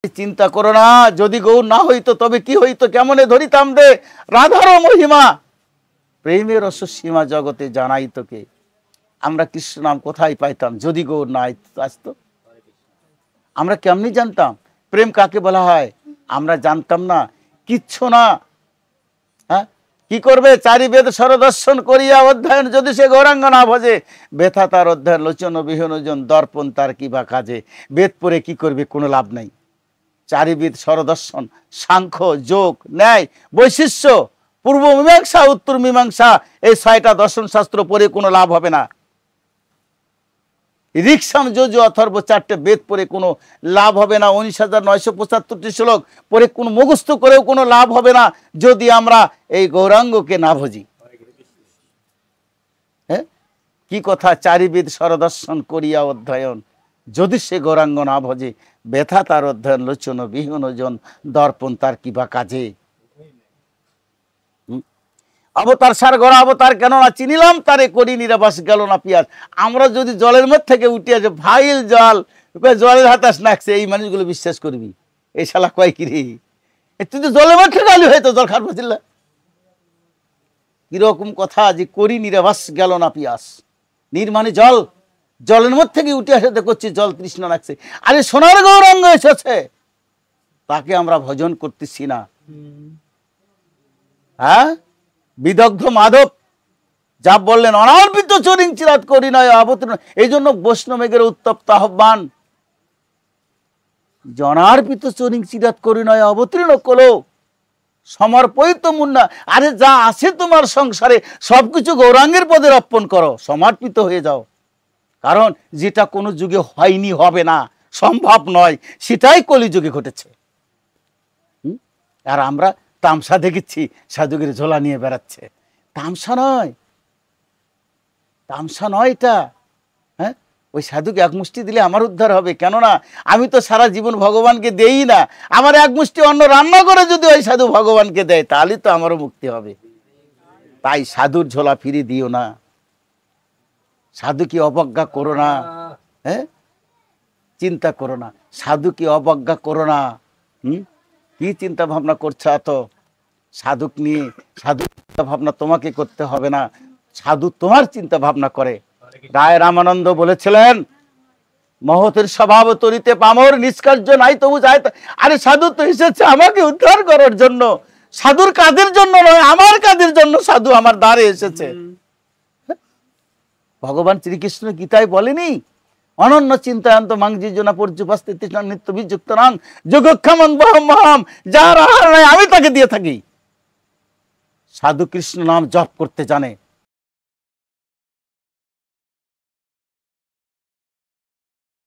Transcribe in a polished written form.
চিন্তা করো না, যদি গৌর না হইতো তবে কি হইতো, কেমনে ধরিতাম রে রাধার মহিমা, প্রেমের রসসীমা জগতে জানাই তোকে। আমরা কৃষ্ণ নাম কোথায় পাইতাম যদি গৌর না আসতো? আমরা কেমনি জানতাম প্রেম কাকে বলা হয়? আমরা জানতাম না, কিচ্ছু না। হ্যাঁ, কি করবে? চারি বেদ সরদর্শন করিয়া অধ্যয়ন যদি সে গৌরাঙ্গ না ভজে, ব্যথা তার অধ্যয়ন লোচন বিহীনজন, দর্পণ তার কি বা কাজে। বেদ পড়ে কি করবে? কোনো লাভ নাই। চারিবিদ সরদর্শন, সাংখ্য, যোগ, ন্যায়, বৈশিষ্ট্য, পূর্ব মীমাংসা, উত্তর মীমাংসা, এই 6টা দর্শন শাস্ত্র পড়ে কোনো লাভ হবে না। ঋক্সাম যজু অথর্ব 4টে বেদ পড়ে কোনো লাভ হবে না। 19,975টি শ্লোক পড়ে কোনো মুখস্থ করেও কোনো লাভ হবে না যদি আমরা এই গৌরাঙ্গকে না ভজি। হ্যাঁ, কি কথা? চারিবিদ সরদর্শন করিয়া অধ্যয়ন যদি সে গৌরাঙ্গ না ভজে, ব্যথা তার অধ্যয়ন লোচন বিহীনজন, দর্পণ তার কি বা কাজে। অবতার সার গড়া অবতার কেন না চিনিলাম তারে, করি নিরাবাস গেল না পিয়াস। আমরা যদি জলের মধ্যে থেকে উঠে আসে, ভাইল জল, জলের হাতাস নাকছে, এই মানুষগুলো বিশ্বাস করবি? এই শালা কয় কি রে, তুই তো জলের মধ্যে গালি হয়তো জল খার পাচ্ছিল। কিরকম কথা যে করি নিরাবাস গেল না পিয়াস। নির মানে জল, জলের মধ্যে থেকে উঠে আসতে করছি, জল তৃষ্ণা লাগছে। আরে সোনার গৌরাঙ্গ এসেছে, তাকে আমরা ভজন করতেছি না। হ্যাঁ, বিদগ্ধ মাধব যা বললেন, অনার্পিত চরিং চিরাত করি নয় অবতীর্ণ। এই জন্য বৈষ্ণবেগের উত্তপ্ত আহ্বান, অনার্পিত চরিং চিরাত করি নয় অবতীর্ণ কলো সমর্পিত মুন্না। আরে যা আছে তোমার সংসারে সবকিছু গৌরাঙ্গের পদে অর্পণ করো, সমর্পিত হয়ে যাও। কারণ যেটা কোনো যুগে হয়নি, হবে না, সম্ভব নয়, সেটাই কলিযুগে ঘটেছে। আর আমরা তামসা দেখেছি, সাধুগির ঝোলা নিয়ে বেড়াচ্ছে। তামসা নয়, তামসা নয় এটা। হ্যাঁ, ওই সাধুকে এক মুষ্টি দিলে আমার উদ্ধার হবে। কেননা আমি তো সারা জীবন ভগবানকে দেই না, আমার এক মুষ্টি অন্ন রান্না করে যদি ওই সাধু ভগবানকে দেয়, তাহলে তো আমারও মুক্তি হবে। তাই সাধুর ঝোলা ফিরিয়ে দিও না, সাধুকে অবজ্ঞা করো না। হ্যাঁ, চিন্তা করো না, সাধুকে অবজ্ঞা করো না। কি চিন্তা ভাবনা করছো এত সাধুক নিয়ে? সাধু চিন্তা ভাবনা তোমাকে করতে হবে না, সাধু তোমার চিন্তা ভাবনা করে। রায় রামানন্দ বলেছিলেন, মহতের স্বভাব তরিতে পামর, নিষ্কার্য নাই তবু যায়। আরে সাধু তো এসেছে আমাকে উদ্ধার করার জন্য, সাধুর কাজের জন্য নয়, আমার কাজের জন্য সাধু আমার দ্বারে এসেছে। ভগবান শ্রীকৃষ্ণ গীতায় বলেনি, অনন্য চিন্তায়ন্ত মাংজিজনা পর্যুপাস্তি তৃষ্ণা নিত্য বিযুক্ত নাং যোগক্ষমং বহম, যার আহার নাই আমি তাকে দিয়ে থাকি। সাধু কৃষ্ণ নাম জপ করতে জানে,